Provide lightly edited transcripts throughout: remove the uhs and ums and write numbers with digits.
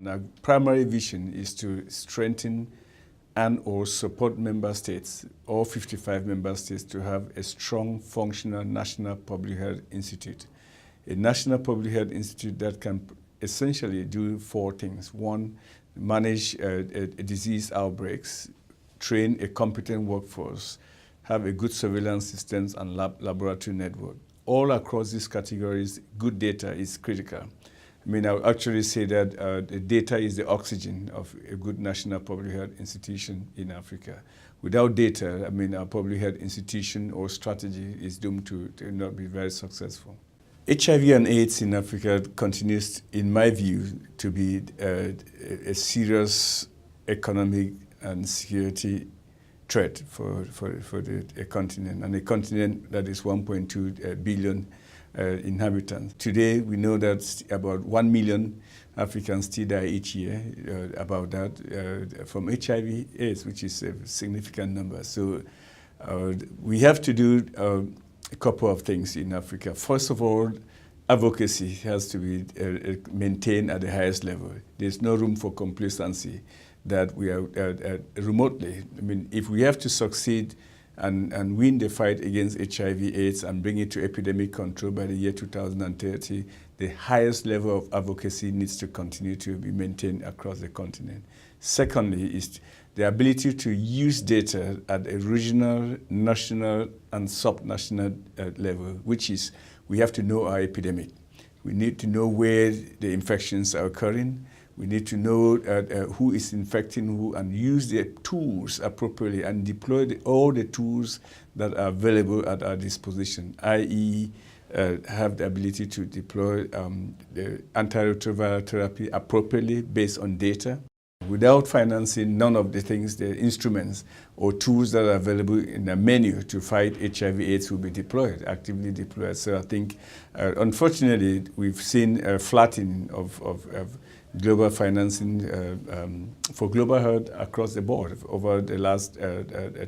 Our primary vision is to strengthen and or support member states, all 55 member states, to have a strong, functional national public health institute. A national public health institute that can essentially do four things. One, manage disease outbreaks, train a competent workforce, have a good surveillance systems and laboratory network. All across these categories, good data is critical. I mean, I would actually say that the data is the oxygen of a good national public health institution in Africa. Without data, I mean, our public health institution or strategy is doomed to not be very successful. HIV and AIDS in Africa continues, in my view, to be a serious economic and security threat for a continent, and a continent that is 1.2 billion inhabitants. Today, we know that about 1 million Africans still die each year about that from HIV/AIDS, which is a significant number. So we have to do a couple of things in Africa. First of all, advocacy has to be maintained at the highest level. There's no room for complacency that we are remotely. I mean, if we have to succeed and win the fight against HIV/AIDS and bring it to epidemic control by the year 2030, the highest level of advocacy needs to continue to be maintained across the continent. Secondly, is the ability to use data at a regional, national, and subnational level, which is we have to know our epidemic. We need to know where the infections are occurring. We need to know who is infecting who and use the tools appropriately and deploy all the tools that are available at our disposition, i.e. Have the ability to deploy the antiretroviral therapy appropriately based on data. Without financing, none of the things, the instruments or tools that are available in the menu to fight HIV/AIDS will be deployed, actively deployed. So I think, unfortunately, we've seen a flattening of global financing for global health across the board over the last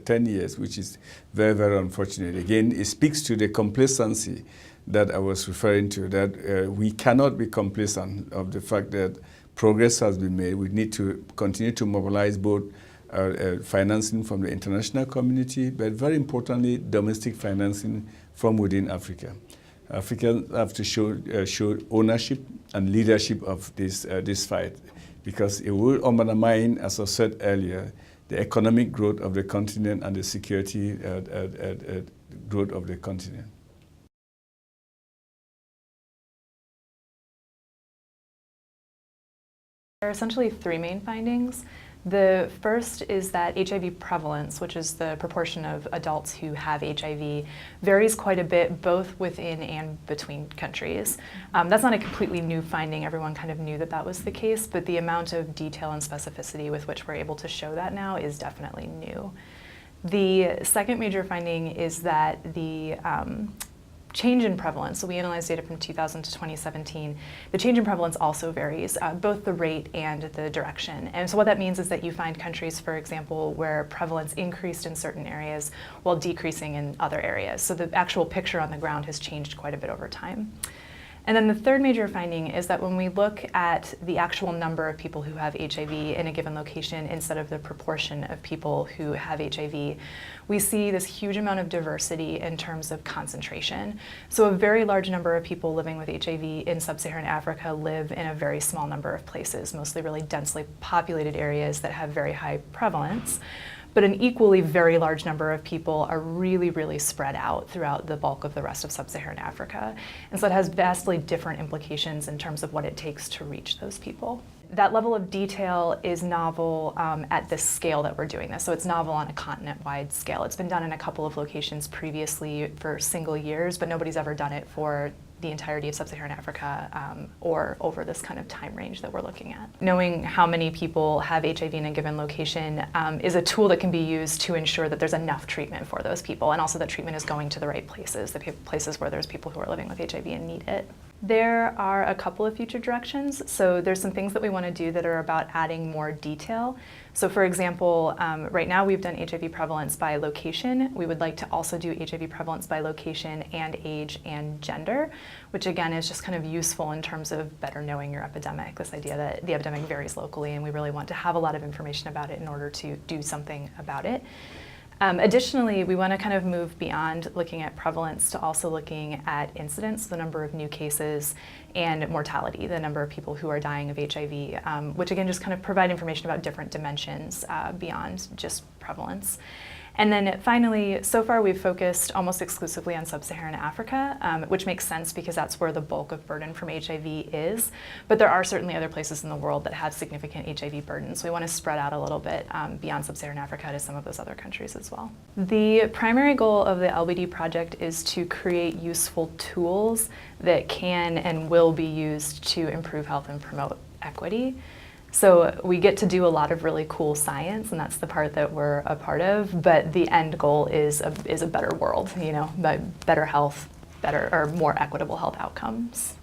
10 years, which is very, very unfortunate. Again, it speaks to the complacency that I was referring to, that we cannot be complacent of the fact that progress has been made. We need to continue to mobilize both financing from the international community, but very importantly, domestic financing from within Africa. Africans have to show ownership and leadership of this fight, because it will undermine, as I said earlier, the economic growth of the continent and the security growth of the continent. There are essentially three main findings. The first is that HIV prevalence, which is the proportion of adults who have HIV, varies quite a bit both within and between countries. That's not a completely new finding. Everyone kind of knew that that was the case, but the amount of detail and specificity with which we're able to show that now is definitely new. The second major finding is that the change in prevalence, so we analyzed data from 2000 to 2017, the change in prevalence also varies, both the rate and the direction. And so what that means is that you find countries, for example, where prevalence increased in certain areas while decreasing in other areas. So the actual picture on the ground has changed quite a bit over time. And then the third major finding is that when we look at the actual number of people who have HIV in a given location instead of the proportion of people who have HIV, we see this huge amount of diversity in terms of concentration. So a very large number of people living with HIV in sub-Saharan Africa live in a very small number of places, mostly really densely populated areas that have very high prevalence. But an equally very large number of people are really, really spread out throughout the bulk of the rest of sub-Saharan Africa. And so it has vastly different implications in terms of what it takes to reach those people. That level of detail is novel at the scale that we're doing this. So it's novel on a continent-wide scale. It's been done in a couple of locations previously for single years, but nobody's ever done it for the entirety of sub-Saharan Africa or over this kind of time range that we're looking at. Knowing how many people have HIV in a given location is a tool that can be used to ensure that there's enough treatment for those people, and also that treatment is going to the right places, the places where there's people who are living with HIV and need it. There are a couple of future directions. So there's some things that we want to do that are about adding more detail. So for example, right now we've done HIV prevalence by location. We would like to also do HIV prevalence by location and age and gender. which again is just kind of useful in terms of better knowing your epidemic, this idea that the epidemic varies locally and we really want to have a lot of information about it in order to do something about it. Additionally, we want to kind of move beyond looking at prevalence to also looking at incidence, the number of new cases, and mortality, the number of people who are dying of HIV, which again just kind of provide information about different dimensions beyond just prevalence. And then finally, so far we've focused almost exclusively on sub-Saharan Africa, which makes sense because that's where the bulk of burden from HIV is. But there are certainly other places in the world that have significant HIV burdens. We want to spread out a little bit beyond sub-Saharan Africa to some of those other countries as well. The primary goal of the LBD project is to create useful tools that can and will be used to improve health and promote equity. So we get to do a lot of really cool science, and that's the part that we're a part of, but the end goal is a better world, better health, better or more equitable health outcomes.